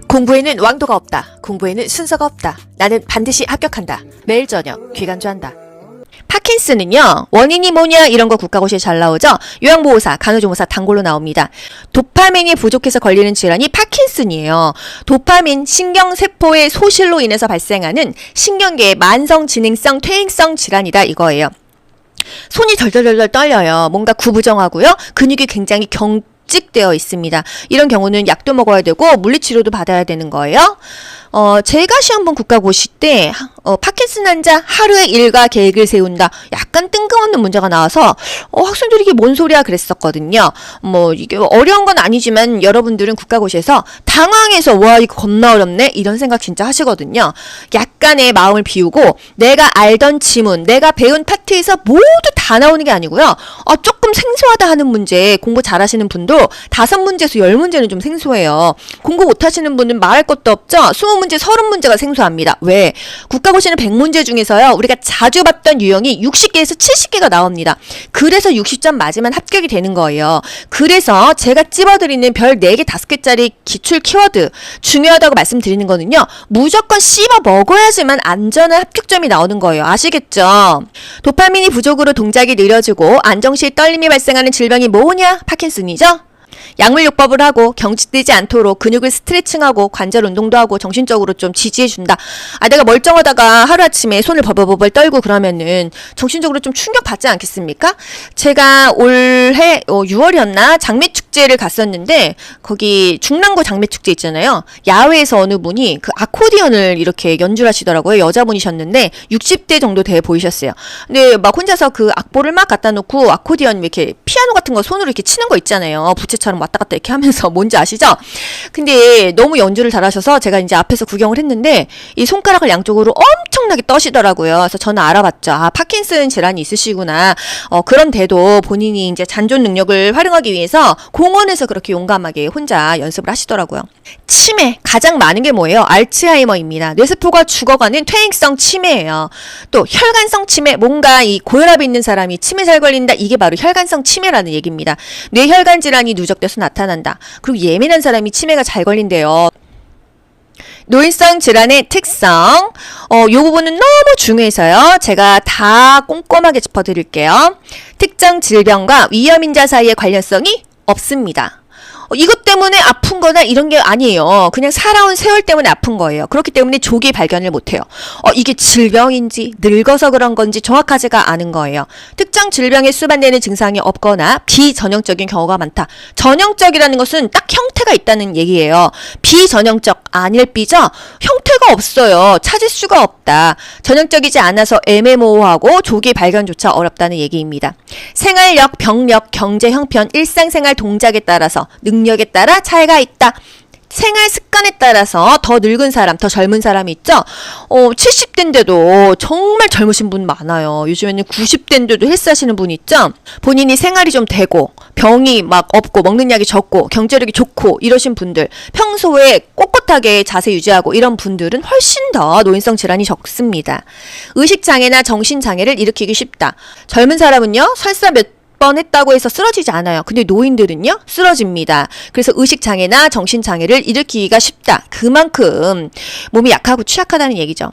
공부에는 왕도가 없다. 공부에는 순서가 없다. 나는 반드시 합격한다. 매일 저녁 귀간주한다. 파킨슨은요, 원인이 뭐냐 이런 거 국가고시에 잘 나오죠. 요양보호사, 간호조무사, 단골로 나옵니다. 도파민이 부족해서 걸리는 질환이 파킨슨이에요. 도파민 신경세포의 소실로 인해서 발생하는 신경계의 만성진행성 퇴행성 질환이다 이거예요. 손이 덜덜덜 떨려요. 뭔가 구부정하고요. 근육이 굉장히 경직되어 있습니다. 이런 경우는 약도 먹어야 되고 물리치료도 받아야 되는 거예요. 제가 시험본 국가고시 때 파킨슨 환자 하루의 일과 계획을 세운다. 약간 뜬금없는 문제가 나와서 학생들이 이게 뭔 소리야 그랬었거든요. 이게 어려운 건 아니지만 여러분들은 국가고시에서 당황해서 와 이거 겁나 어렵네 이런 생각 진짜 하시거든요. 약간의 마음을 비우고 내가 알던 지문, 내가 배운 파트에서 모두 다 나오는 게 아니고요. 조금 생소하다 하는 문제 공부 잘하시는 분도 5문제에서 10문제는 좀 생소해요. 공부 못하시는 분은 말할 것도 없죠. 20문제, 30문제가 생소합니다. 왜? 국가고시는 100문제 중에서요. 우리가 자주 봤던 유형이 60개에서 70개가 나옵니다. 그래서 60점 맞으면 합격이 되는 거예요. 그래서 제가 찝어드리는 별 4개, 5개짜리 기출 키워드 중요하다고 말씀드리는 거는요. 무조건 씹어 먹어야지만 안전한 합격점이 나오는 거예요. 아시겠죠? 도파민이 부족으로 동작이 느려지고 안정시에 떨림이 발생하는 질병이 뭐냐? 파킨슨이죠? 약물요법을 하고 경직되지 않도록 근육을 스트레칭하고 관절 운동도 하고 정신적으로 좀 지지해준다. 내가 멀쩡하다가 하루아침에 손을 버벌버벌 떨고 그러면은 정신적으로 좀 충격받지 않겠습니까? 제가 올해 6월이었나 장매축제를 갔었는데 거기 중랑구 장매축제 있잖아요. 야외에서 어느 분이 그 아코디언을 이렇게 연주를 하시더라고요. 여자분이셨는데 60대 정도 돼 보이셨어요. 근데 막 혼자서 그 악보를 막 갖다 놓고 아코디언 이렇게 피아노 같은 거 손으로 이렇게 치는 거 있잖아요. 부채처럼 왔다 갔다 이렇게 하면서 뭔지 아시죠? 근데 너무 연주를 잘하셔서 제가 이제 앞에서 구경을 했는데 이 손가락을 양쪽으로 엄청나게 떠시더라고요. 그래서 저는 알아봤죠. 파킨슨 질환이 있으시구나. 그런데도 본인이 이제 잔존 능력을 활용하기 위해서 공원에서 그렇게 용감하게 혼자 연습을 하시더라고요. 치매 가장 많은 게 뭐예요? 알츠하이머입니다. 뇌세포가 죽어가는 퇴행성 치매예요. 또 혈관성 치매, 뭔가 이 고혈압이 있는 사람이 치매 잘 걸린다. 이게 바로 혈관성 치매라는 얘기입니다. 뇌혈관 질환이 누적돼서 나타난다. 그리고 예민한 사람이 치매가 잘 걸린대요. 노인성 질환의 특성, 요 부분은 너무 중요해서요. 제가 다 꼼꼼하게 짚어드릴게요. 특정 질병과 위험인자 사이의 관련성이 없습니다. 이것 때문에 아픈 거나 이런 게 아니에요. 그냥 살아온 세월 때문에 아픈 거예요. 그렇기 때문에 조기 발견을 못해요. 이게 질병인지 늙어서 그런 건지 정확하지가 않은 거예요. 특정 질병에 수반되는 증상이 없거나 비전형적인 경우가 많다. 전형적이라는 것은 딱 형태가 있다는 얘기예요. 비전형적 아닐 비죠? 형태가 없어요. 찾을 수가 없다. 전형적이지 않아서 애매모호하고 조기 발견조차 어렵다는 얘기입니다. 생활력, 병력, 경제 형편, 일상생활 동작에 따라서 능력에 따라 차이가 있다. 생활 습관에 따라서 더 늙은 사람, 더 젊은 사람이 있죠? 70대인데도 정말 젊으신 분 많아요. 요즘에는 90대인데도 헬스하시는 분 있죠? 본인이 생활이 좀 되고 병이 막 없고 먹는 약이 적고 경제력이 좋고 이러신 분들, 평소에 꼿꼿하게 자세 유지하고 이런 분들은 훨씬 더 노인성 질환이 적습니다. 의식장애나 정신장애를 일으키기 쉽다. 젊은 사람은요, 설사 몇 번 했다고 해서 쓰러지지 않아요. 근데 노인들은요, 쓰러집니다. 그래서 의식장애나 정신장애를 일으키기가 쉽다. 그만큼 몸이 약하고 취약하다는 얘기죠.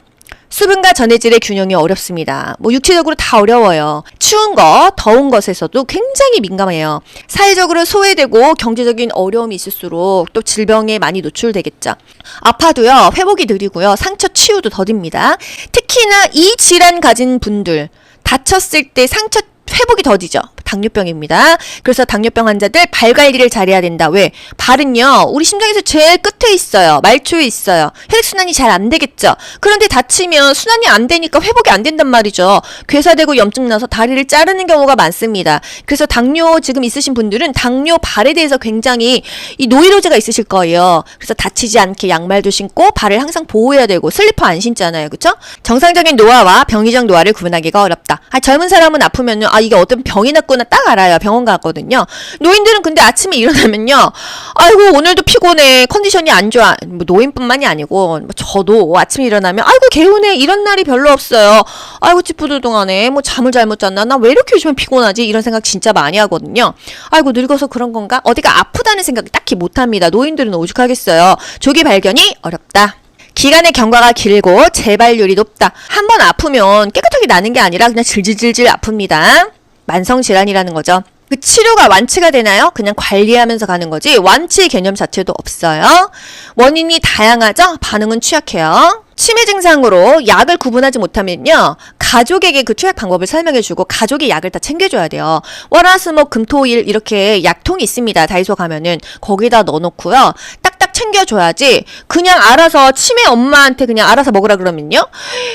수분과 전해질의 균형이 어렵습니다. 육체적으로 다 어려워요. 추운 것, 더운 것에서도 굉장히 민감해요. 사회적으로 소외되고 경제적인 어려움이 있을수록 또 질병에 많이 노출되겠죠. 아파도요, 회복이 느리고요, 상처 치유도 더딥니다. 특히나 이 질환 가진 분들, 다쳤을 때 상처 회복이 더디죠. 당뇨병입니다. 그래서 당뇨병 환자들 발 관리를 잘해야 된다. 왜? 발은요, 우리 심장에서 제일 끝에 있어요. 말초에 있어요. 혈액순환이 잘 안 되겠죠. 그런데 다치면 순환이 안 되니까 회복이 안 된단 말이죠. 괴사되고 염증 나서 다리를 자르는 경우가 많습니다. 그래서 당뇨 지금 있으신 분들은 당뇨 발에 대해서 굉장히 이 노이로제가 있으실 거예요. 그래서 다치지 않게 양말도 신고 발을 항상 보호해야 되고 슬리퍼 안 신잖아요. 그쵸? 정상적인 노화와 병의적 노화를 구분하기가 어렵다. 젊은 사람은 아프면요, 이게 어떤 병이 났구나 있구나 딱 알아요. 병원 갔거든요. 노인들은 근데 아침에 일어나면요. 아이고 오늘도 피곤해. 컨디션이 안 좋아. 뭐 노인뿐만이 아니고 저도 아침에 일어나면 아이고 개운해. 이런 날이 별로 없어요. 아이고 찌뿌두둥하네. 뭐 잠을 잘못 잤나? 나 왜 이렇게 요즘에 피곤하지? 이런 생각 진짜 많이 하거든요. 아이고 늙어서 그런 건가? 어디가 아프다는 생각 딱히 못합니다. 노인들은 오죽하겠어요. 조기 발견이 어렵다. 기간의 경과가 길고 재발률이 높다. 한 번 아프면 깨끗하게 나는 게 아니라 그냥 질질질질 아픕니다. 만성질환이라는 거죠. 그 치료가 완치가 되나요? 그냥 관리하면서 가는 거지 완치 개념 자체도 없어요. 원인이 다양하죠? 반응은 취약해요. 치매 증상으로 약을 구분하지 못하면요. 가족에게 그 투약 방법을 설명해주고 가족이 약을 다 챙겨줘야 돼요. 월화수목 금토일 이렇게 약통이 있습니다. 다이소 가면은 거기다 넣어놓고요. 딱딱 챙겨줘야지 그냥 알아서 치매 엄마한테 그냥 알아서 먹으라 그러면요.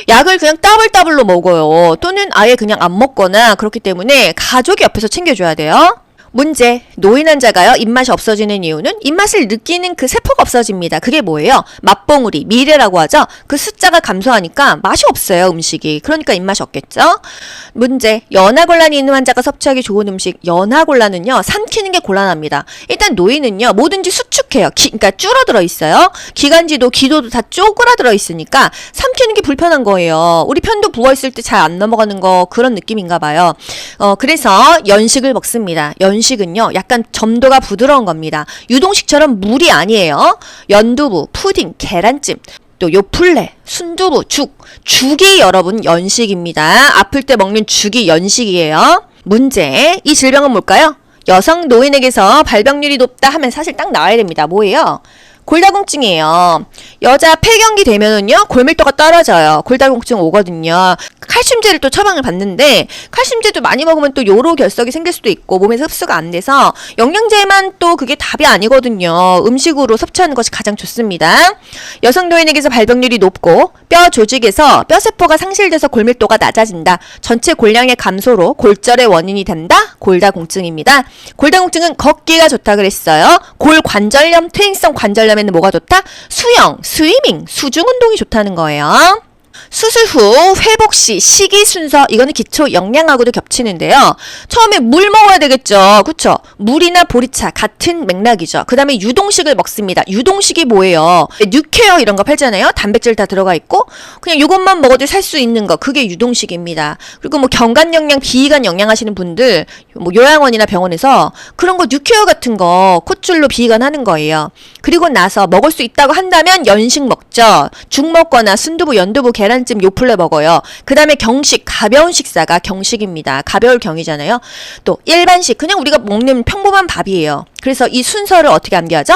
약을 그냥 따블따블로 먹어요. 또는 아예 그냥 안 먹거나 그렇기 때문에 가족이 옆에서 챙겨줘야 돼요. 문제, 노인 환자가요 입맛이 없어지는 이유는 입맛을 느끼는 그 세포가 없어집니다. 그게 뭐예요? 맛봉우리, 미래라고 하죠. 그 숫자가 감소하니까 맛이 없어요 음식이. 그러니까 입맛이 없겠죠. 문제, 연하곤란이 있는 환자가 섭취하기 좋은 음식. 연하곤란은요 삼키는 게 곤란합니다. 일단 노인은요 뭐든지 수축해요. 그러니까 줄어들어 있어요. 기관지도 기도도 다 쪼그라들어 있으니까 삼키는 게 불편한 거예요. 우리 편도 부어있을 때 잘 안 넘어가는 거 그런 느낌인가 봐요. 그래서 연식을 먹습니다. 연식은요 약간 점도가 부드러운 겁니다. 유동식처럼 물이 아니에요. 연두부, 푸딩, 계란찜, 또 요플레, 순두부, 죽이 여러분 연식입니다. 아플 때 먹는 죽이 연식이에요. 문제, 이 질병은 뭘까요? 여성 노인에게서 발병률이 높다 하면 사실 딱 나와야 됩니다. 뭐예요? 골다공증이에요. 여자 폐경기 되면은요 골밀도가 떨어져요. 골다공증 오거든요. 칼슘제를 또 처방을 받는데 칼슘제도 많이 먹으면 또 요로 결석이 생길 수도 있고 몸에서 흡수가 안 돼서 영양제만 또 그게 답이 아니거든요. 음식으로 섭취하는 것이 가장 좋습니다. 여성 노인에게서 발병률이 높고 뼈 조직에서 뼈세포가 상실돼서 골밀도가 낮아진다. 전체 골량의 감소로 골절의 원인이 된다. 골다공증입니다. 골다공증은 걷기가 좋다 그랬어요. 골관절염, 퇴행성 관절염에는 뭐가 좋다? 수영, 스위밍, 수중 운동이 좋다는 거예요. 수술 후 회복 시 식이 순서 이거는 기초 영양하고도 겹치는데요. 처음에 물 먹어야 되겠죠. 그쵸? 물이나 보리차 같은 맥락이죠. 그 다음에 유동식을 먹습니다. 유동식이 뭐예요? 뉴케어 이런 거 팔잖아요. 단백질 다 들어가 있고 그냥 이것만 먹어도 살 수 있는 거 그게 유동식입니다. 그리고 뭐 경관 영양, 비위관 영양 하시는 분들 뭐 요양원이나 병원에서 그런 거 뉴케어 같은 거 콧줄로 비위관 하는 거예요. 그리고 나서 먹을 수 있다고 한다면 연식 먹죠. 죽 먹거나 순두부, 연두부, 계란찜, 요플레 먹어요. 그 다음에 경식, 가벼운 식사가 경식입니다. 가벼울 경이잖아요. 또 일반식, 그냥 우리가 먹는 평범한 밥이에요. 그래서 이 순서를 어떻게 암기하죠?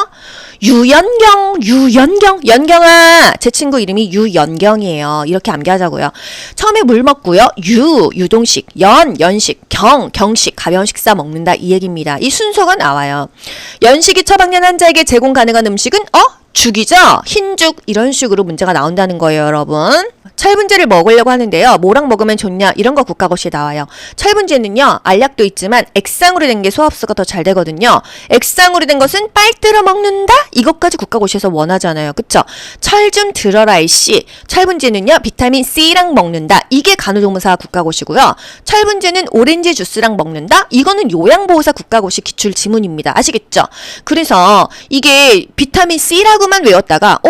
유연경, 연경아. 제 친구 이름이 유연경이에요. 이렇게 암기하자고요. 처음에 물 먹고요. 유동식, 연식, 경식, 가벼운 식사 먹는다. 이 얘기입니다. 이 순서가 나와요. 연식이 처방된 환자에게 제공 가능한 음식은 죽이죠? 흰죽 이런 식으로 문제가 나온다는 거예요, 여러분. 철분제를 먹으려고 하는데요. 뭐랑 먹으면 좋냐? 이런 거 국가고시에 나와요. 철분제는요. 알약도 있지만 액상으로 된 게 소화흡수가 더 잘 되거든요. 액상으로 된 것은 빨대로 먹는다? 이것까지 국가고시에서 원하잖아요. 그쵸? 철 좀 들어라 이씨. 철분제는요. 비타민 C랑 먹는다. 이게 간호조무사 국가고시고요. 철분제는 오렌지 주스랑 먹는다? 이거는 요양보호사 국가고시 기출 지문입니다. 아시겠죠? 그래서 이게 비타민 C라고만 외웠다가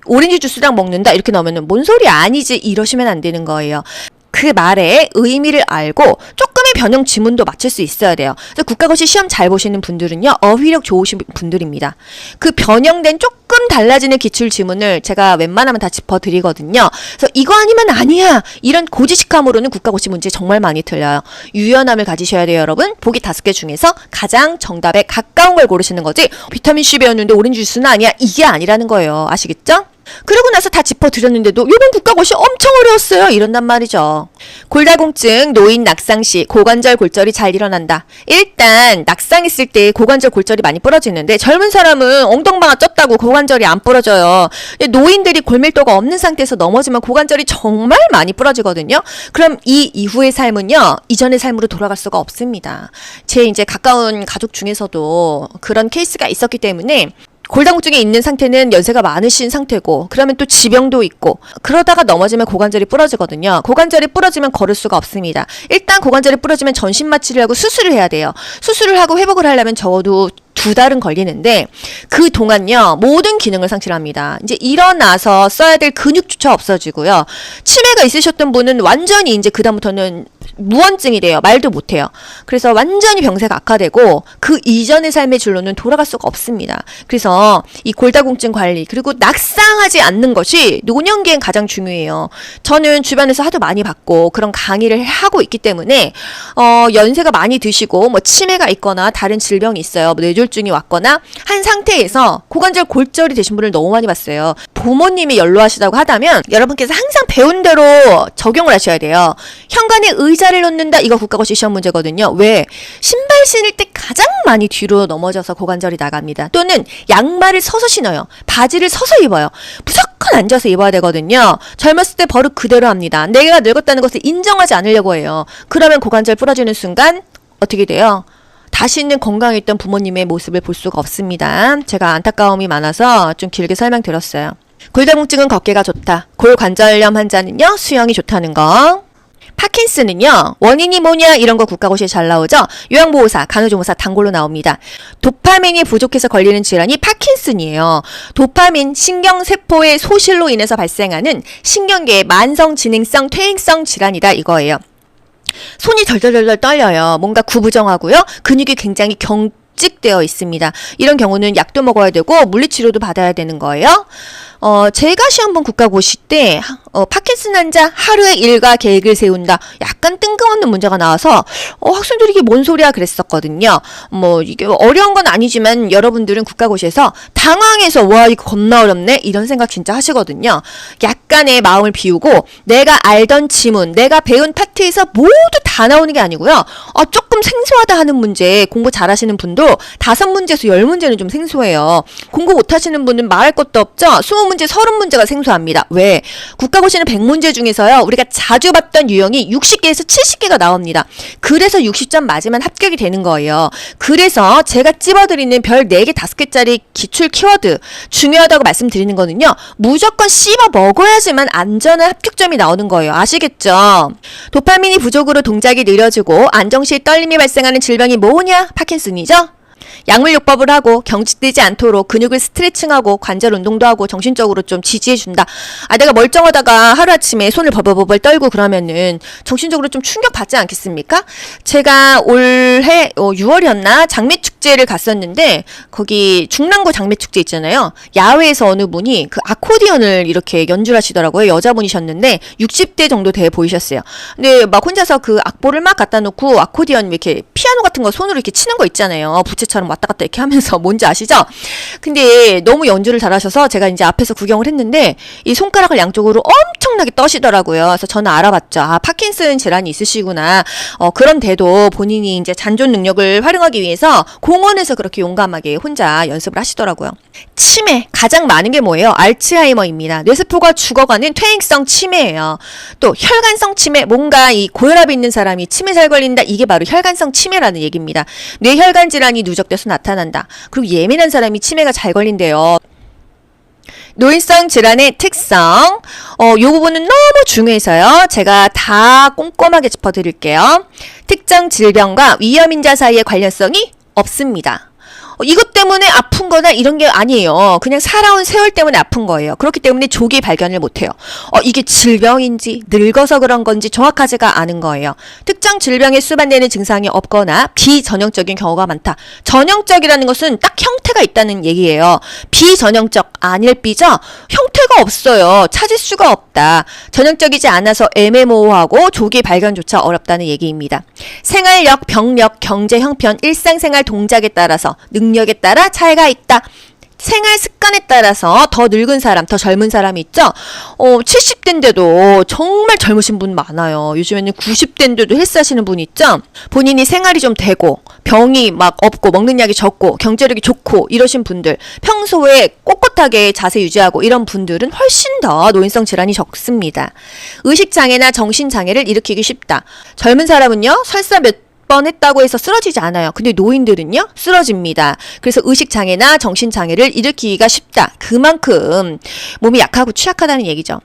오렌지 주스랑 먹는다 이렇게 나오면은 뭔 소리 아니지 이러시면 안 되는 거예요. 그 말의 의미를 알고 조금의 변형 지문도 맞출 수 있어야 돼요. 그래서 국가고시 시험 잘 보시는 분들은요. 어휘력 좋으신 분들입니다. 그 변형된 조금 달라지는 기출 지문을 제가 웬만하면 다 짚어드리거든요. 그래서 이거 아니면 아니야. 이런 고지식함으로는 국가고시 문제 정말 많이 틀려요. 유연함을 가지셔야 돼요, 여러분. 보기 5개 중에서 가장 정답에 가까운 걸 고르시는 거지. 비타민C 배웠는데 오렌지 주스는 아니야. 이게 아니라는 거예요. 아시겠죠? 그러고 나서 다 짚어드렸는데도 요번 국가고시 엄청 어려웠어요. 이런단 말이죠. 골다공증, 노인 낙상 시 고관절 골절이 잘 일어난다. 일단 낙상했을 때 고관절 골절이 많이 부러지는데 젊은 사람은 엉덩방아 쪘다고 고관절이 안 부러져요. 노인들이 골밀도가 없는 상태에서 넘어지면 고관절이 정말 많이 부러지거든요. 그럼 이 이후의 삶은요. 이전의 삶으로 돌아갈 수가 없습니다. 제 이제 가까운 가족 중에서도 그런 케이스가 있었기 때문에 골다공증이 있는 상태는 연세가 많으신 상태고, 그러면 또 지병도 있고, 그러다가 넘어지면 고관절이 부러지거든요. 고관절이 부러지면 걸을 수가 없습니다. 일단 고관절이 부러지면 전신 마취를 하고 수술을 해야 돼요. 수술을 하고 회복을 하려면 적어도 2달은 걸리는데, 그 동안요 모든 기능을 상실합니다. 이제 일어나서 써야 될 근육조차 없어지고요. 치매가 있으셨던 분은 완전히 이제 그다음부터는 무언증이 돼요. 말도 못해요. 그래서 완전히 병세가 악화되고 그 이전의 삶의 줄로는 돌아갈 수가 없습니다. 그래서 이 골다공증 관리, 그리고 낙상하지 않는 것이 노년기엔 가장 중요해요. 저는 주변에서 하도 많이 받고 그런 강의를 하고 있기 때문에 연세가 많이 드시고 뭐 치매가 있거나 다른 질병이 있어요. 뭐 뇌졸중이 왔거나 한 상태에서 고관절 골절이 되신 분을 너무 많이 봤어요. 부모님이 연로하시다고 하다면 여러분께서 항상 배운 대로 적용을 하셔야 돼요. 현관에 의자를 놓는다, 이거 국가고시 시험 문제거든요. 왜? 신발 신을 때 가장 많이 뒤로 넘어져서 고관절이 나갑니다. 또는 양말을 서서 신어요. 바지를 서서 입어요. 무조건 앉아서 입어야 되거든요. 젊었을 때 버릇 그대로 합니다. 내가 늙었다는 것을 인정하지 않으려고 해요. 그러면 고관절 부러지는 순간 어떻게 돼요? 다시는 건강했던 부모님의 모습을 볼 수가 없습니다. 제가 안타까움이 많아서 좀 길게 설명드렸어요. 골다공증은 걷기가 좋다. 골관절염 환자는요, 수영이 좋다는 거. 파킨슨은요, 원인이 뭐냐 이런 거 국가고시에 잘 나오죠. 요양보호사, 간호조무사, 단골로 나옵니다. 도파민이 부족해서 걸리는 질환이 파킨슨이에요. 도파민, 신경세포의 소실로 인해서 발생하는 신경계의 만성지능성 퇴행성 질환이다 이거예요. 손이 덜덜덜 떨려요. 뭔가 구부정하고요. 근육이 굉장히 경직되어 있습니다. 이런 경우는 약도 먹어야 되고 물리치료도 받아야 되는 거예요. 제가 시험 본 국가고시 때 파킨슨 환자 하루의 일과 계획을 세운다. 약간 뜬금없는 문제가 나와서 학생들이 이게 뭔 소리야 그랬었거든요. 뭐 이게 어려운 건 아니지만 여러분들은 국가고시에서 당황해서 와 이거 겁나 어렵네 이런 생각 진짜 하시거든요. 약간의 마음을 비우고 내가 알던 지문, 내가 배운 파트에서 모두 다 나오는 게 아니고요. 조금 생소하다 하는 문제 공부 잘하시는 분도 5문제에서 10문제는 좀 생소해요. 공부 못하시는 분은 말할 것도 없죠. 20문제, 30문제가 생소합니다. 왜? 국가고시는 100문제 중에서요. 우리가 자주 봤던 유형이 60개에서 70개가 나옵니다. 그래서 60점 맞으면 합격이 되는 거예요. 그래서 제가 찝어드리는 별 4개, 5개짜리 기출 키워드 중요하다고 말씀드리는 거는요. 무조건 씹어 먹어야지만 안전한 합격점이 나오는 거예요. 아시겠죠? 도파민이 부족으로 동작이 느려지고 안정시에 떨림이 발생하는 질병이 뭐냐? 파킨슨이죠? 약물요법을 하고 경직되지 않도록 근육을 스트레칭하고 관절 운동도 하고 정신적으로 좀 지지해준다. 내가 멀쩡하다가 하루아침에 손을 버벅버벅 떨고 그러면은 정신적으로 좀 충격받지 않겠습니까? 제가 올해 6월이었나 장미축제를 갔었는데 거기 중랑구 장미축제 있잖아요. 야외에서 어느 분이 그 아코디언을 이렇게 연주를 하시더라고요. 여자분이셨는데 60대 정도 돼 보이셨어요. 근데 막 혼자서 그 악보를 막 갖다 놓고 아코디언 이렇게 피아노 같은 거 손으로 이렇게 치는 거 있잖아요. 부채처럼 왔다 갔다 이렇게 하면서 뭔지 아시죠? 근데 너무 연주를 잘하셔서 제가 이제 앞에서 구경을 했는데 이 손가락을 양쪽으로 엄청나게 떠시더라고요. 그래서 저는 알아봤죠. 파킨슨 질환이 있으시구나. 그런데도 본인이 이제 잔존 능력을 활용하기 위해서 공원에서 그렇게 용감하게 혼자 연습을 하시더라고요. 치매 가장 많은 게 뭐예요? 알츠하이머입니다. 뇌세포가 죽어가는 퇴행성 치매예요. 또 혈관성 치매, 뭔가 이 고혈압이 있는 사람이 치매 잘 걸린다. 이게 바로 혈관성 치매라는 얘기입니다. 뇌혈관 질환이 누적돼서 나타난다. 그리고 예민한 사람이 치매가 잘 걸린대요. 노인성 질환의 특성, 요 부분은 너무 중요해서요. 제가 다 꼼꼼하게 짚어드릴게요. 특정 질병과 위험인자 사이의 관련성이 없습니다. 이것 때문에 아픈 거나 이런 게 아니에요. 그냥 살아온 세월 때문에 아픈 거예요. 그렇기 때문에 조기 발견을 못해요. 이게 질병인지 늙어서 그런 건지 정확하지가 않은 거예요. 특정 질병에 수반되는 증상이 없거나 비전형적인 경우가 많다. 전형적이라는 것은 딱 형태가 있다는 얘기예요. 비전형적 아닐 비죠? 형태가 없어요. 찾을 수가 없다. 전형적이지 않아서 애매모호하고 조기 발견조차 어렵다는 얘기입니다. 생활력, 병력, 경제 형편, 일상생활 동작에 따라서 능력에 따라 차이가 있다. 생활 습관에 따라서 더 늙은 사람, 더 젊은 사람이 있죠? 70대인데도 정말 젊으신 분 많아요. 요즘에는 90대인데도 헬스하시는 분 있죠? 본인이 생활이 좀 되고, 병이 막 없고, 먹는 약이 적고, 경제력이 좋고, 이러신 분들, 평소에 꼿꼿하게 자세 유지하고, 이런 분들은 훨씬 더 노인성 질환이 적습니다. 의식장애나 정신장애를 일으키기 쉽다. 젊은 사람은요, 설사 몇 뻔했다고 해서 쓰러지지 않아요. 근데 노인들은요, 쓰러집니다. 그래서 의식장애나 정신장애를 일으키기가 쉽다. 그만큼 몸이 약하고 취약하다는 얘기죠.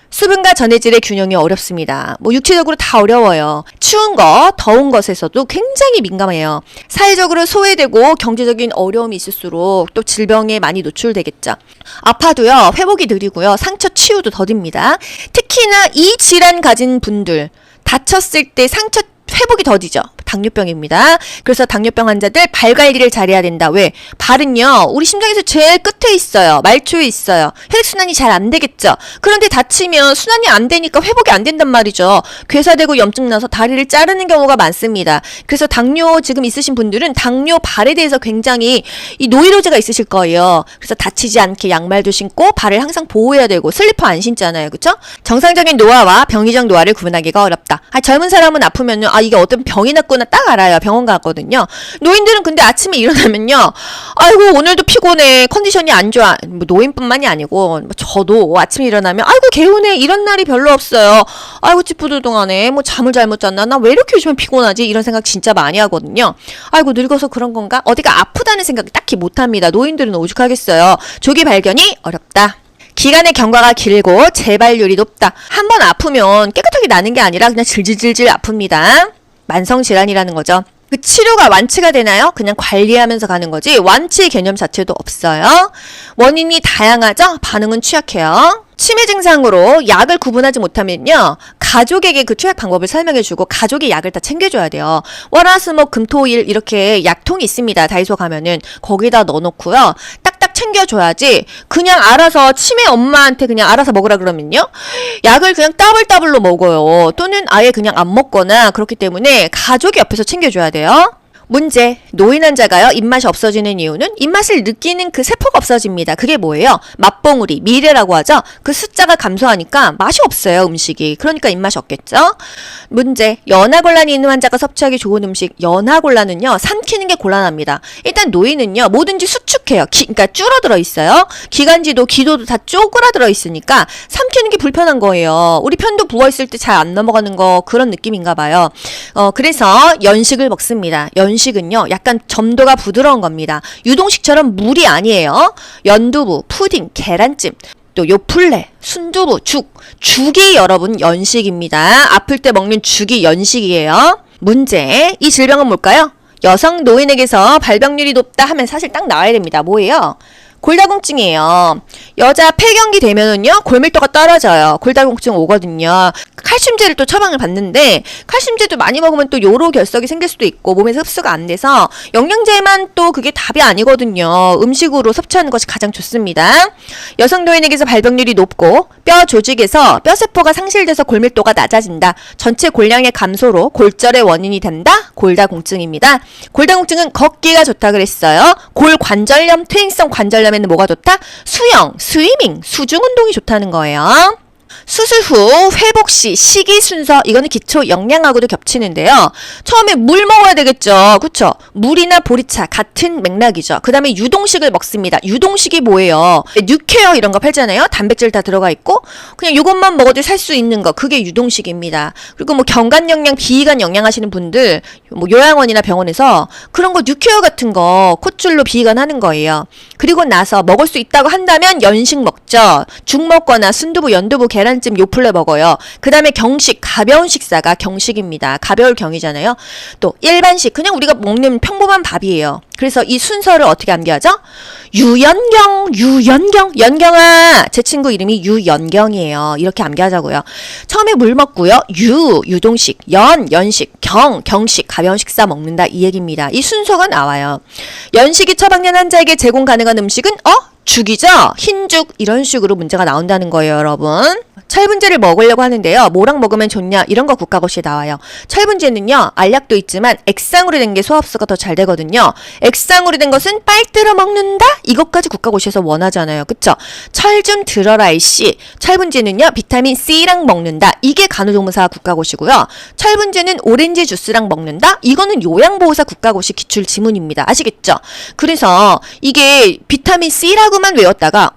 수분과 전해질의 균형이 어렵습니다. 뭐 육체적으로 다 어려워요. 추운 것, 더운 것에서도 굉장히 민감해요. 사회적으로 소외되고 경제적인 어려움이 있을수록 또 질병에 많이 노출되겠죠. 아파도요, 회복이 느리고요, 상처 치유도 더딥니다. 특히나 이 질환 가진 분들, 다쳤을 때 상처 회복이 더디죠. 당뇨병입니다. 그래서 당뇨병 환자들 발 관리를 잘해야 된다. 왜? 발은요, 우리 심장에서 제일 끝에 있어요. 말초에 있어요. 혈액순환이 잘 안 되겠죠. 그런데 다치면 순환이 안 되니까 회복이 안 된단 말이죠. 괴사되고 염증 나서 다리를 자르는 경우가 많습니다. 그래서 당뇨 지금 있으신 분들은 당뇨 발에 대해서 굉장히 이 노이로제가 있으실 거예요. 그래서 다치지 않게 양말도 신고 발을 항상 보호해야 되고 슬리퍼 안 신잖아요. 그쵸? 정상적인 노화와 병리적 노화를 구분하기가 어렵다. 젊은 사람은 아프면요, 이게 어떤 병이 났구나 딱 알아요. 병원 갔거든요. 노인들은 근데 아침에 일어나면요, 아이고 오늘도 피곤해, 컨디션이 안 좋아. 뭐 노인뿐만이 아니고 저도 아침에 일어나면 아이고 개운해, 이런 날이 별로 없어요. 아이고 찌뿌두둥하네, 뭐 잠을 잘못 잤나, 나 왜 이렇게 요즘에 피곤하지, 이런 생각 진짜 많이 하거든요. 아이고 늙어서 그런 건가, 어디가 아프다는 생각 딱히 못합니다. 노인들은 오죽하겠어요. 조기 발견이 어렵다. 기간의 경과가 길고 재발률이 높다. 한 번 아프면 깨끗하게 나는 게 아니라 그냥 질질질질 아픕니다. 만성질환이라는 거죠. 그 치료가 완치가 되나요? 그냥 관리하면서 가는 거지 완치 개념 자체도 없어요. 원인이 다양하죠? 반응은 취약해요. 치매 증상으로 약을 구분하지 못하면요, 가족에게 그 투약 방법을 설명해주고 가족이 약을 다 챙겨줘야 돼요. 월화수목 금토일 이렇게 약통이 있습니다. 다이소 가면은 거기다 넣어놓고요, 딱딱 챙겨줘야지 그냥 알아서 치매 엄마한테 그냥 알아서 먹으라 그러면요, 약을 그냥 따블따블로 먹어요. 또는 아예 그냥 안 먹거나 그렇기 때문에 가족이 옆에서 챙겨줘야 돼요. 문제, 노인 환자가요, 입맛이 없어지는 이유는 입맛을 느끼는 그 세포가 없어집니다. 그게 뭐예요? 맛봉우리, 미래라고 하죠. 그 숫자가 감소하니까 맛이 없어요, 음식이. 그러니까 입맛이 없겠죠. 문제, 연하곤란이 있는 환자가 섭취하기 좋은 음식. 연하곤란은요, 삼키는 게 곤란합니다. 일단 노인은요, 뭐든지 수축해요. 그러니까 줄어들어 있어요. 기관지도 기도도 다 쪼그라들어 있으니까 삼키는 게 불편한 거예요. 우리 편도 부어있을 때 잘 안 넘어가는 거, 그런 느낌인가 봐요. 그래서 연식을 먹습니다. 연식은요, 약간 점도가 부드러운 겁니다. 유동식처럼 물이 아니에요. 연두부, 푸딩, 계란찜, 또 요플레, 순두부, 죽이 여러분 연식입니다. 아플 때 먹는 죽이 연식이에요. 문제, 이 질병은 뭘까요? 여성 노인에게서 발병률이 높다 하면 사실 딱 나와야 됩니다. 뭐예요? 골다공증이에요. 여자 폐경기 되면은요, 골밀도가 떨어져요. 골다공증 오거든요. 칼슘제를 또 처방을 받는데, 칼슘제도 많이 먹으면 또 요로 결석이 생길 수도 있고 몸에서 흡수가 안 돼서 영양제만 또 그게 답이 아니거든요. 음식으로 섭취하는 것이 가장 좋습니다. 여성 노인에게서 발병률이 높고 뼈 조직에서 뼈세포가 상실돼서 골밀도가 낮아진다. 전체 골량의 감소로 골절의 원인이 된다. 골다공증입니다. 골다공증은 걷기가 좋다 그랬어요. 골관절염, 퇴행성 관절염에는 뭐가 좋다? 수영, 스위밍, 수중 운동이 좋다는 거예요. 수술 후 회복 시 식이 순서, 이거는 기초 영양하고도 겹치는데요. 처음에 물 먹어야 되겠죠. 그쵸? 물이나 보리차 같은 맥락이죠. 그 다음에 유동식을 먹습니다. 유동식이 뭐예요? 뉴케어 이런 거 팔잖아요. 단백질 다 들어가 있고 그냥 이것만 먹어도 살 수 있는 거, 그게 유동식입니다. 그리고 뭐 경관 영양, 비위관 영양 하시는 분들 뭐 요양원이나 병원에서 그런 거 뉴케어 같은 거 콧줄로 비위관 하는 거예요. 그리고 나서 먹을 수 있다고 한다면 연식 먹죠. 죽 먹거나 순두부, 연두부, 계란찜, 요플레 먹어요. 그 다음에 경식, 가벼운 식사가 경식입니다. 가벼울 경이잖아요. 또 일반식, 그냥 우리가 먹는 평범한 밥이에요. 그래서 이 순서를 어떻게 암기하죠? 유연경, 연경아, 제 친구 이름이 유연경이에요. 이렇게 암기하자고요. 처음에 물 먹고요. 유동식, 연식, 경식, 가벼운 식사 먹는다, 이 얘기입니다. 이 순서가 나와요. 연식이 처방된 환자에게 제공 가능한 음식은 죽이죠? 흰죽, 이런 식으로 문제가 나온다는 거예요, 여러분. 철분제를 먹으려고 하는데요. 뭐랑 먹으면 좋냐, 이런 거 국가고시에 나와요. 철분제는요, 알약도 있지만 액상으로 된 게 소화흡수가 더 잘 되거든요. 액상으로 된 것은 빨대로 먹는다? 이것까지 국가고시에서 원하잖아요. 그쵸? 철 좀 들어라 이씨. 철분제는요, 비타민 C랑 먹는다. 이게 간호조무사 국가고시고요. 철분제는 오렌지 주스랑 먹는다? 이거는 요양보호사 국가고시 기출 지문입니다. 아시겠죠? 그래서 이게 비타민 C라고만 외웠다가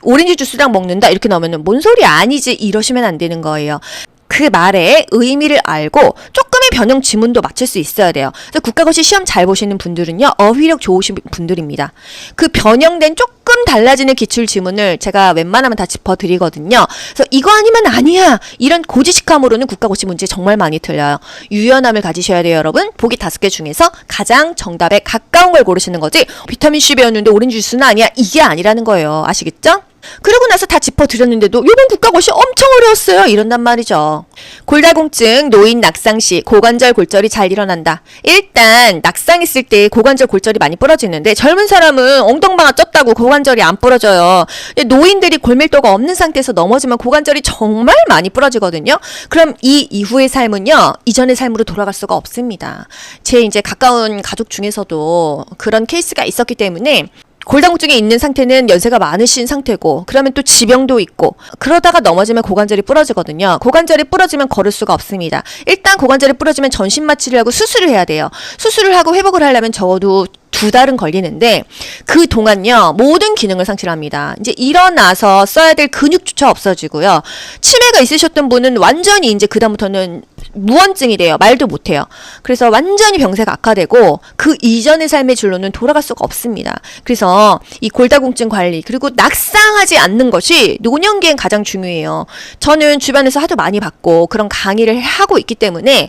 오렌지 주스랑 먹는다 이렇게 나오면은 뭔 소리 아니지, 이러시면 안 되는 거예요. 그 말의 의미를 알고 조금의 치매 변형 지문도 맞출 수 있어야 돼요. 그래서 국가고시 시험 잘 보시는 분들은요, 어휘력 좋으신 분들입니다. 그 변형된 조금 달라지는 기출 지문을 제가 웬만하면 다 짚어드리거든요. 그래서 이거 아니면 아니야, 이런 고지식함으로는 국가고시 문제 정말 많이 틀려요. 유연함을 가지셔야 돼요, 여러분. 보기 5개 중에서 가장 정답에 가까운 걸 고르시는 거지, 비타민C 배웠는데 오렌지 주스는 아니야, 이게 아니라는 거예요. 아시겠죠? 그러고 나서 다 짚어드렸는데도 요번 국가고시 엄청 어려웠어요, 이런단 말이죠. 골다공증, 노인 낙상 시 고관절 골절이 잘 일어난다. 일단 낙상했을 때 고관절 골절이 많이 부러지는데, 젊은 사람은 엉덩방아 쪘다고 고관절이 안 부러져요. 노인들이 골밀도가 없는 상태에서 넘어지면 고관절이 정말 많이 부러지거든요. 그럼 이 이후의 삶은요, 이전의 삶으로 돌아갈 수가 없습니다. 제 이제 가까운 가족 중에서도 그런 케이스가 있었기 때문에, 골다공증이 있는 상태는 연세가 많으신 상태고, 그러면 또 지병도 있고, 그러다가 넘어지면 고관절이 부러지거든요. 고관절이 부러지면 걸을 수가 없습니다. 일단 고관절이 부러지면 전신마 치료하고 수술을 해야 돼요. 수술을 하고 회복을 하려면 적어도 2달은 걸리는데, 그 동안요, 모든 기능을 상실합니다. 이제 일어나서 써야 될 근육조차 없어지고요. 치매가 있으셨던 분은 완전히 이제 그다음부터는 무언증이 돼요. 말도 못해요. 그래서 완전히 병세가 악화되고, 그 이전의 삶의 줄로는 돌아갈 수가 없습니다. 그래서 이 골다공증 관리, 그리고 낙상하지 않는 것이 노년기엔 가장 중요해요. 저는 주변에서 하도 많이 받고 그런 강의를 하고 있기 때문에,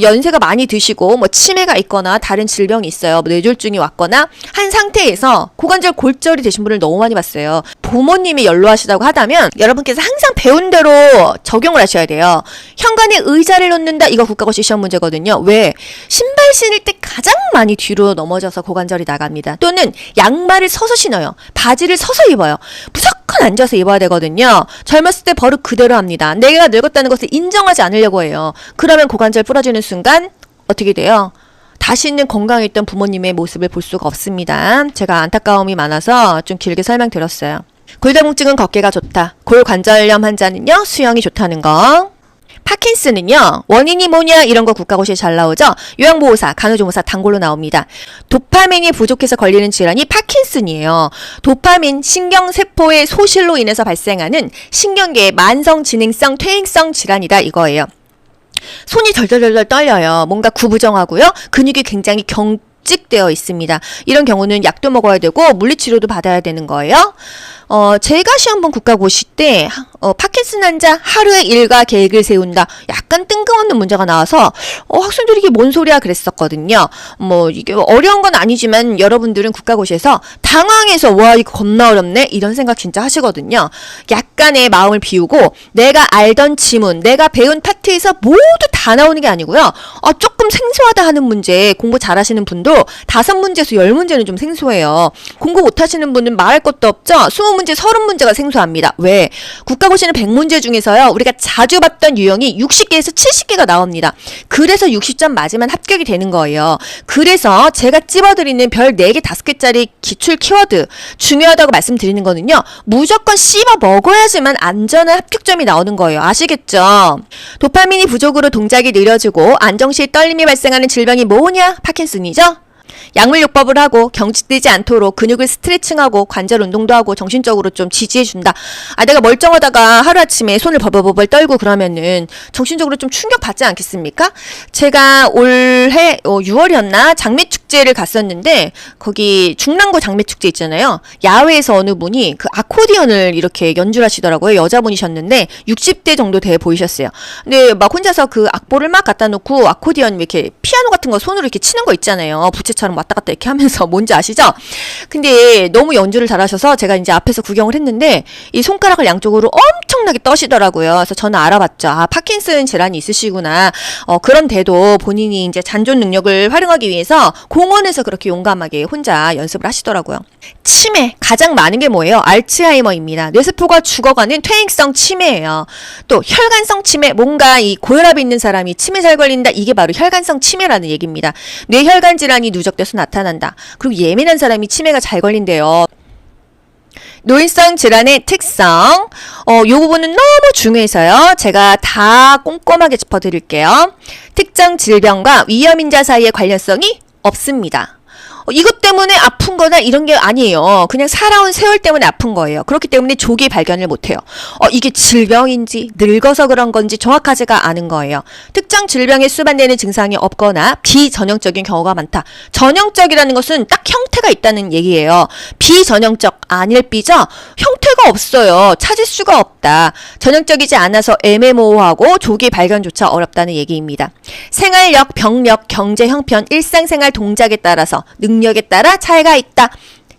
연세가 많이 드시고 뭐 치매가 있거나 다른 질병이 있어요, 뇌졸중이 왔거나 한 상태에서 고관절 골절이 되신 분을 너무 많이 봤어요. 부모님이 연로하시다고 하다면 여러분께서 항상 배운 대로 적용을 하셔야 돼요. 현관에 의자를 놓는다, 이거 국가고시 시험 문제거든요. 왜? 신발 신을 때 가장 많이 뒤로 넘어져서 고관절이 나갑니다. 또는 양말을 서서 신어요. 바지를 서서 입어요. 무조건 앉아서 입어야 되거든요. 젊었을 때 버릇 그대로 합니다. 내가 늙었다는 것을 인정하지 않으려고 해요. 그러면 고관절 부러지는 순간 어떻게 돼요? 다시는 건강했던 부모님의 모습을 볼 수가 없습니다. 제가 안타까움이 많아서 좀 길게 설명드렸어요. 골다공증은 걷기가 좋다. 골관절염 환자는요, 수영이 좋다는 거. 파킨슨은요, 원인이 뭐냐, 이런 거 국가고시에 잘 나오죠. 요양보호사, 간호조무사, 단골로 나옵니다. 도파민이 부족해서 걸리는 질환이 파킨슨이에요. 도파민, 신경세포의 소실로 인해서 발생하는 신경계의 만성진행성 퇴행성 질환이다, 이거예요. 손이 덜덜덜 떨려요. 뭔가 구부정하고요. 근육이 굉장히 경직되어 있습니다. 이런 경우는 약도 먹어야 되고 물리치료도 받아야 되는 거예요. 제가 시험 본 국가고시 때 파킨슨 환자 하루의 일과 계획을 세운다, 약간 뜬금없는 문제가 나와서 학생들이 이게 뭔 소리야 그랬었거든요. 뭐 이게 어려운 건 아니지만 여러분들은 국가고시에서 당황해서 와 이거 겁나 어렵네, 이런 생각 진짜 하시거든요. 약간의 마음을 비우고 내가 알던 지문, 내가 배운 파트에서 모두 다 나오는 게 아니고요. 조금 생소하다 하는 문제, 공부 잘하시는 분도 5문제에서 10문제는 좀 생소해요. 공부 못하시는 분은 말할 것도 없죠. 20문제, 30문제가 생소합니다. 왜? 국가고시는 100문제 중에서요, 우리가 자주 봤던 유형이 60개에서 70개가 나옵니다. 그래서 60점 맞으면 합격이 되는 거예요. 그래서 제가 찝어드리는 별 4개, 5개짜리 기출 키워드 중요하다고 말씀드리는 거는요, 무조건 씹어 먹어야지만 안전한 합격점이 나오는 거예요. 아시겠죠? 도파민이 부족으로 동작이 느려지고 안정시에 떨림이 발생하는 질병이 뭐냐? 파킨슨이죠? 약물요법을 하고 경직되지 않도록 근육을 스트레칭하고 관절 운동도 하고 정신적으로 좀 지지해준다. 내가 멀쩡하다가 하루아침에 손을 버벅버벅 떨고 그러면은 정신적으로 좀 충격받지 않겠습니까? 제가 올해 6월이었나 장미축제를 갔었는데, 거기 중랑구 장미축제 있잖아요. 야외에서 어느 분이 그 아코디언을 이렇게 연주하시더라고요. 여자분이셨는데 60대 정도 돼 보이셨어요. 근데 막 혼자서 그 악보를 막 갖다 놓고 아코디언 이렇게 피아노 같은 거 손으로 이렇게 치는 거 있잖아요. 부채처럼 왔다 갔다 이렇게 하면서, 뭔지 아시죠? 근데 너무 연주를 잘하셔서 제가 이제 앞에서 구경을 했는데 이 손가락을 양쪽으로 엄청나게 떠시더라고요. 그래서 저는 알아봤죠. 파킨슨 질환이 있으시구나. 그런데도 본인이 이제 잔존 능력을 활용하기 위해서 공원에서 그렇게 용감하게 혼자 연습을 하시더라고요. 치매, 가장 많은 게 뭐예요? 알츠하이머입니다. 뇌세포가 죽어가는 퇴행성 치매예요. 또 혈관성 치매, 뭔가 이 고혈압이 있는 사람이 치매 잘 걸린다, 이게 바로 혈관성 치매라는 얘기입니다. 뇌혈관 질환이 누적돼서 나타난다. 그리고 예민한 사람이 치매가 잘 걸린대요. 노인성 질환의 특성, 요 부분은 너무 중요해서요, 제가 다 꼼꼼하게 짚어드릴게요. 특정 질병과 위험인자 사이의 관련성이 없습니다. 이것 때문에 아픈 거나 이런 게 아니에요. 그냥 살아온 세월 때문에 아픈 거예요. 그렇기 때문에 조기 발견을 못해요. 이게 질병인지 늙어서 그런 건지 정확하지가 않은 거예요. 특정 질병에 수반되는 증상이 없거나 비전형적인 경우가 많다. 전형적이라는 것은 딱 형태가 있다는 얘기예요. 비전형적 아닐 비죠? 형태가 없어요. 찾을 수가 없다. 전형적이지 않아서 애매모호하고 조기 발견조차 어렵다는 얘기입니다. 생활력, 병력, 경제 형편, 일상생활 동작에 따라서 능력에 따라 차이가 있다.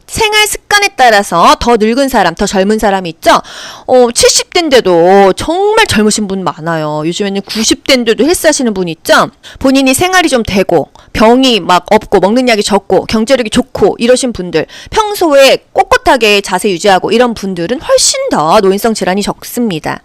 생활 습관에 따라서 더 늙은 사람, 더 젊은 사람이 있죠? 70대인데도 정말 젊으신 분 많아요. 요즘에는 90대인데도 헬스하시는 분 있죠? 본인이 생활이 좀 되고, 병이 막 없고, 먹는 약이 적고, 경제력이 좋고, 이러신 분들, 평소에 꼿꼿하게 자세 유지하고 이런 분들은 훨씬 더 노인성 질환이 적습니다.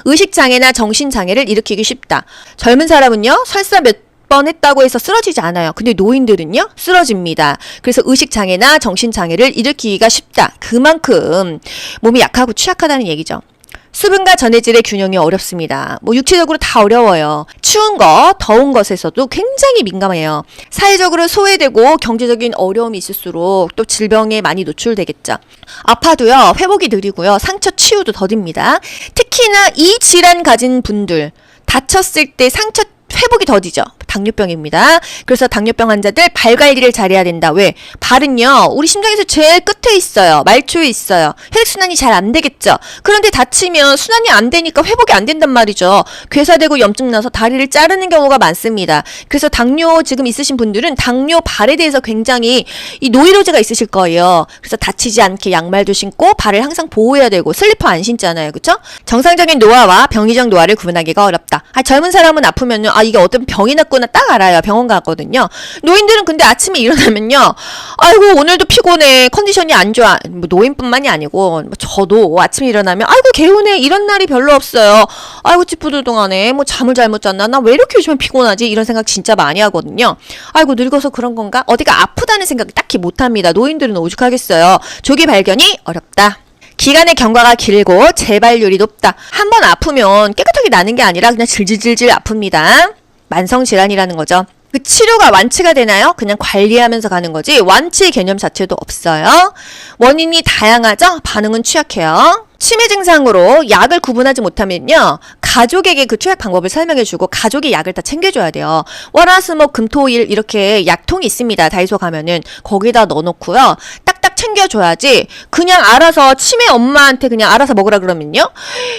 의식장애나 정신장애를 일으키기 쉽다. 젊은 사람은요, 설사 몇 번 했다고 해서 쓰러지지 않아요. 근데 노인들은요, 쓰러집니다. 그래서 의식장애나 정신장애를 일으키기가 쉽다. 그만큼 몸이 약하고 취약하다는 얘기죠. 수분과 전해질의 균형이 어렵습니다. 육체적으로 다 어려워요. 추운 것, 더운 것에서도 굉장히 민감해요. 사회적으로 소외되고 경제적인 어려움이 있을수록 또 질병에 많이 노출되겠죠. 아파도요, 회복이 느리고요, 상처 치유도 더딥니다. 특히나 이 질환 가진 분들, 다쳤을 때 상처 회복이 더디죠. 당뇨병입니다. 그래서 당뇨병 환자들 발 관리를 잘해야 된다. 왜? 발은요, 우리 심장에서 제일 끝에 있어요. 말초에 있어요. 혈액순환이 잘 안 되겠죠. 그런데 다치면 순환이 안 되니까 회복이 안 된단 말이죠. 괴사되고 염증 나서 다리를 자르는 경우가 많습니다. 그래서 당뇨 지금 있으신 분들은 당뇨 발에 대해서 굉장히 이 노이로제가 있으실 거예요. 그래서 다치지 않게 양말도 신고 발을 항상 보호해야 되고 슬리퍼 안 신잖아요. 그쵸? 정상적인 노화와 병이적 노화를 구분하기가 어렵다. 젊은 사람은 아프면요, 이게 어떤 병이 났구나 딱 알아요. 병원 가거든요. 노인들은 근데 아침에 일어나면요, 아이고 오늘도 피곤해, 컨디션이 안 좋아. 노인뿐만이 아니고 저도 아침에 일어나면 아이고 개운해, 이런 날이 별로 없어요. 아이고 찌뿌두둥하네, 잠을 잘못 잤나, 나 왜 이렇게 요즘에 피곤하지, 이런 생각 진짜 많이 하거든요. 아이고 늙어서 그런 건가, 어디가 아프다는 생각을 딱히 못합니다. 노인들은 오죽하겠어요. 조기 발견이 어렵다. 기간의 경과가 길고 재발률이 높다. 한 번 아프면 깨끗하게 나는 게 아니라 그냥 질질질질 아픕니다. 만성질환이라는 거죠. 그 치료가 완치가 되나요? 그냥 관리하면서 가는 거지 완치 개념 자체도 없어요. 원인이 다양하죠? 반응은 취약해요. 치매 증상으로 약을 구분하지 못하면요, 가족에게 그 투약 방법을 설명해주고 가족이 약을 다 챙겨줘야 돼요. 월화수목 금토일 이렇게 약통이 있습니다. 다이소 가면은 거기다 넣어놓고요, 딱딱 챙겨줘야지 그냥 알아서 치매 엄마한테 그냥 알아서 먹으라 그러면요,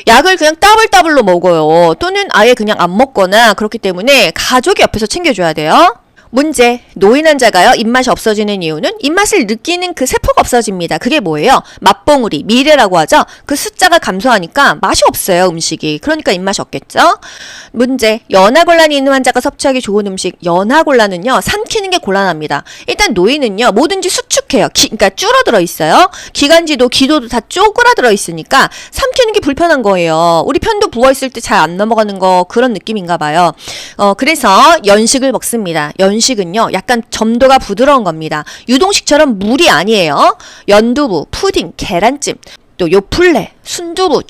약을 그냥 따블따블로 먹어요. 또는 아예 그냥 안 먹거나 그렇기 때문에 가족이 옆에서 챙겨줘야 돼요. 문제, 노인 환자가요, 입맛이 없어지는 이유는 입맛을 느끼는 그 세포가 없어집니다. 그게 뭐예요? 맛봉우리, 미래라고 하죠? 그 숫자가 감소하니까 맛이 없어요, 음식이. 그러니까 입맛이 없겠죠? 문제, 연하곤란이 있는 환자가 섭취하기 좋은 음식, 연하곤란은요, 삼키는 게 곤란합니다. 일단 노인은요, 뭐든지 수축해요. 그러니까 줄어들어 있어요. 기관지도, 기도도 다 쪼그라들어 있으니까 삼키는 게 불편한 거예요. 우리 편도 부어있을 때 잘 안 넘어가는 거, 그런 느낌인가 봐요. 그래서 연식을 먹습니다. 연식은요, 약간 점도가 부드러운 겁니다. 유동식처럼 물이 아니에요. 연두부, 푸딩, 계란찜, 또 요플레, 순두부,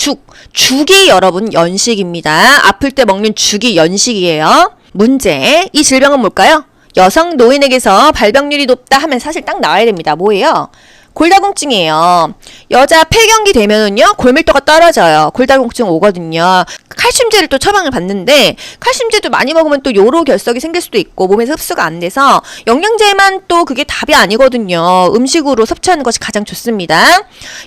죽이 여러분 연식입니다. 아플 때 먹는 죽이 연식이에요. 문제, 이 질병은 뭘까요? 여성 노인에게서 발병률이 높다 하면 사실 딱 나와야 됩니다. 뭐예요? 골다공증이에요. 여자 폐경기 되면은요, 골밀도가 떨어져요. 골다공증 오거든요. 칼슘제를 또 처방을 받는데, 칼슘제도 많이 먹으면 또 요로 결석이 생길 수도 있고 몸에서 흡수가 안 돼서 영양제만 또 그게 답이 아니거든요. 음식으로 섭취하는 것이 가장 좋습니다.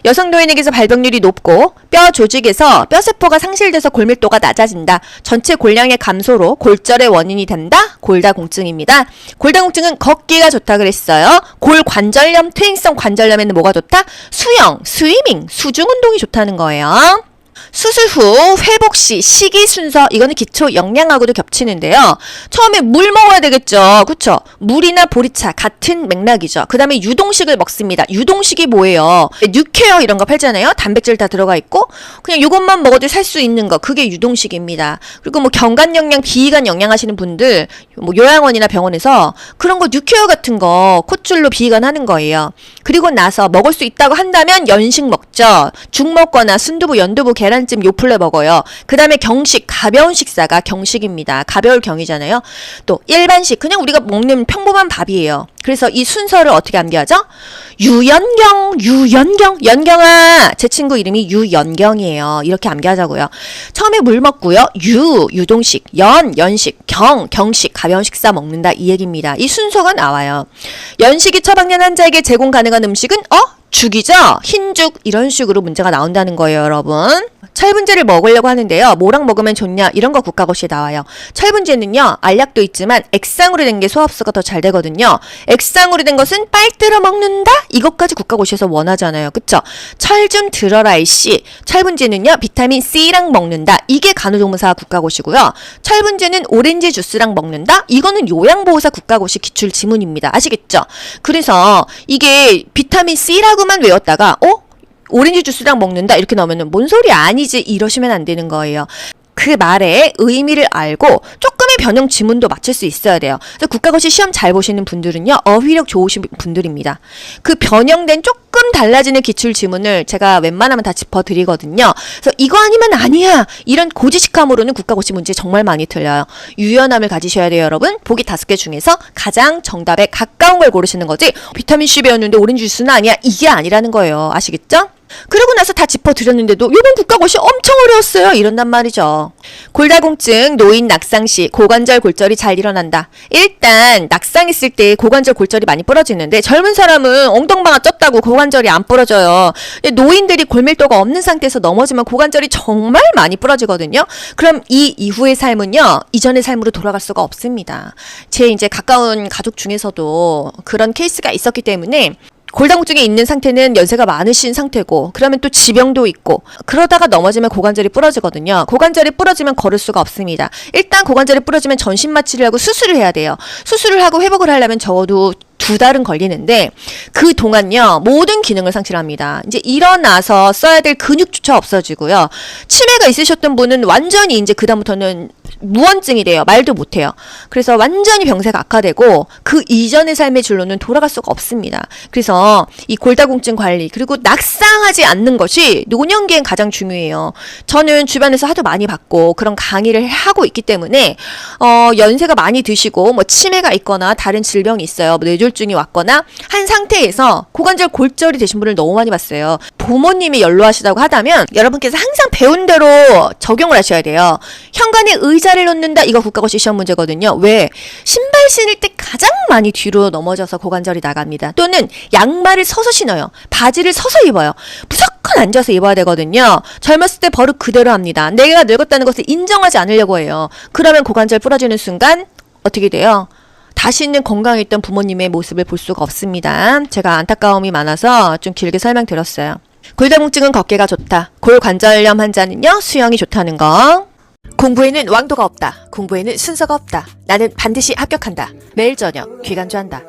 여성 노인에게서 발병률이 높고 뼈 조직에서 뼈세포가 상실돼서 골밀도가 낮아진다. 전체 골량의 감소로 골절의 원인이 된다. 골다공증입니다. 골다공증은 걷기가 좋다 그랬어요. 골관절염, 퇴행성 관절염에는 뭐가 좋다? 수영, 스위밍, 수중 운동이 좋다는 거예요. 수술 후 회복 시 식이 순서, 이거는 기초 영양하고도 겹치는데요. 처음에 물 먹어야 되겠죠. 그쵸? 물이나 보리차 같은 맥락이죠. 그 다음에 유동식을 먹습니다. 유동식이 뭐예요? 뉴케어 이런 거 팔잖아요. 단백질 다 들어가 있고 그냥 이것만 먹어도 살 수 있는 거, 그게 유동식입니다. 그리고 경관 영양, 비위관 영양 하시는 분들 요양원이나 병원에서 그런 거 뉴케어 같은 거 콧줄로 비위관 하는 거예요. 그리고 나서 먹을 수 있다고 한다면 연식 먹죠. 죽 먹거나 순두부, 연두부, 계란찜 요플레 먹어요. 그 다음에 경식, 가벼운 식사가 경식입니다. 가벼울 경이잖아요. 또 일반식, 그냥 우리가 먹는 평범한 밥이에요. 그래서 이 순서를 어떻게 암기하죠? 유연경, 연경아. 제 친구 이름이 유연경이에요. 이렇게 암기하자고요. 처음에 물 먹고요. 유동식, 연식, 경식, 가벼운 식사 먹는다. 이 얘기입니다. 이 순서가 나와요. 연식이 처방된 환자에게 제공 가능한 음식은 죽이죠? 흰죽 이런 식으로 문제가 나온다는 거예요, 여러분. 철분제를 먹으려고 하는데요. 뭐랑 먹으면 좋냐? 이런 거 국가고시에 나와요. 철분제는요. 알약도 있지만 액상으로 된 게 소화흡수가 더 잘 되거든요. 액상으로 된 것은 빨대로 먹는다? 이것까지 국가고시에서 원하잖아요. 그쵸? 철 좀 들어라 이씨. 철분제는요. 비타민 C랑 먹는다. 이게 간호조무사 국가고시고요. 철분제는 오렌지 주스랑 먹는다? 이거는 요양보호사 국가고시 기출 지문입니다. 아시겠죠? 그래서 이게 비타민 C라고만 외웠다가 오렌지 주스랑 먹는다 이렇게 나오면은 뭔 소리 아니지 이러시면 안 되는 거예요. 그 말의 의미를 알고 조금의 변형 지문도 맞출 수 있어야 돼요. 그래서 국가고시 시험 잘 보시는 분들은요. 어휘력 좋으신 분들입니다. 그 변형된 조금 달라지는 기출 지문을 제가 웬만하면 다 짚어드리거든요. 그래서 이거 아니면 아니야. 이런 고지식함으로는 국가고시 문제 정말 많이 틀려요. 유연함을 가지셔야 돼요, 여러분. 보기 5개 중에서 가장 정답에 가까운 걸 고르시는 거지. 비타민C 배웠는데 오렌지 주스는 아니야. 이게 아니라는 거예요. 아시겠죠? 그러고 나서 다 짚어드렸는데도 요번 국가고시 엄청 어려웠어요. 이런단 말이죠. 골다공증, 노인 낙상시, 고관절 골절이 잘 일어난다. 일단 낙상했을 때 고관절 골절이 많이 부러지는데 젊은 사람은 엉덩방아 쪘다고 고관절이 안 부러져요. 노인들이 골밀도가 없는 상태에서 넘어지면 고관절이 정말 많이 부러지거든요. 그럼 이 이후의 삶은요. 이전의 삶으로 돌아갈 수가 없습니다. 제 이제 가까운 가족 중에서도 그런 케이스가 있었기 때문에 골다공증에 있는 상태는 연세가 많으신 상태고 그러면 또 지병도 있고 그러다가 넘어지면 고관절이 부러지거든요. 고관절이 부러지면 걸을 수가 없습니다. 일단 고관절이 부러지면 전신 마취를 하고 수술을 해야 돼요. 수술을 하고 회복을 하려면 적어도 2달은 걸리는데 그 동안요 모든 기능을 상실합니다. 이제 일어나서 써야 될 근육조차 없어지고요. 치매가 있으셨던 분은 완전히 이제 그다음부터는 무언증이 돼요. 말도 못해요. 그래서 완전히 병세가 악화되고 그 이전의 삶의 줄로는 돌아갈 수가 없습니다. 그래서 이 골다공증 관리 그리고 낙상하지 않는 것이 노년기엔 가장 중요해요. 저는 주변에서 하도 많이 받고 그런 강의를 하고 있기 때문에 연세가 많이 드시고 뭐 치매가 있거나 다른 질병이 있어요. 뭐 뇌졸중이 왔거나 한 상태에서 고관절 골절이 되신 분을 너무 많이 봤어요. 부모님이 연로하시다고 하다면 여러분께서 항상 배운 대로 적용을 하셔야 돼요. 현관에 의자를 놓는다. 이거 국가고시 시험 문제거든요. 왜? 신발 신을 때 가장 많이 뒤로 넘어져서 고관절이 나갑니다. 또는 양말을 서서 신어요. 바지를 서서 입어요. 무조건 앉아서 입어야 되거든요. 젊었을 때 버릇 그대로 합니다. 내가 늙었다는 것을 인정하지 않으려고 해요. 그러면 고관절 부러지는 순간 어떻게 돼요? 다시는 건강했던 부모님의 모습을 볼 수가 없습니다. 제가 안타까움이 많아서 좀 길게 설명드렸어요. 골다공증은 걷기가 좋다. 골관절염 환자는요. 수영이 좋다는 거. 공부에는 왕도가 없다. 공부에는 순서가 없다. 나는 반드시 합격한다. 매일 저녁 귀간주한다.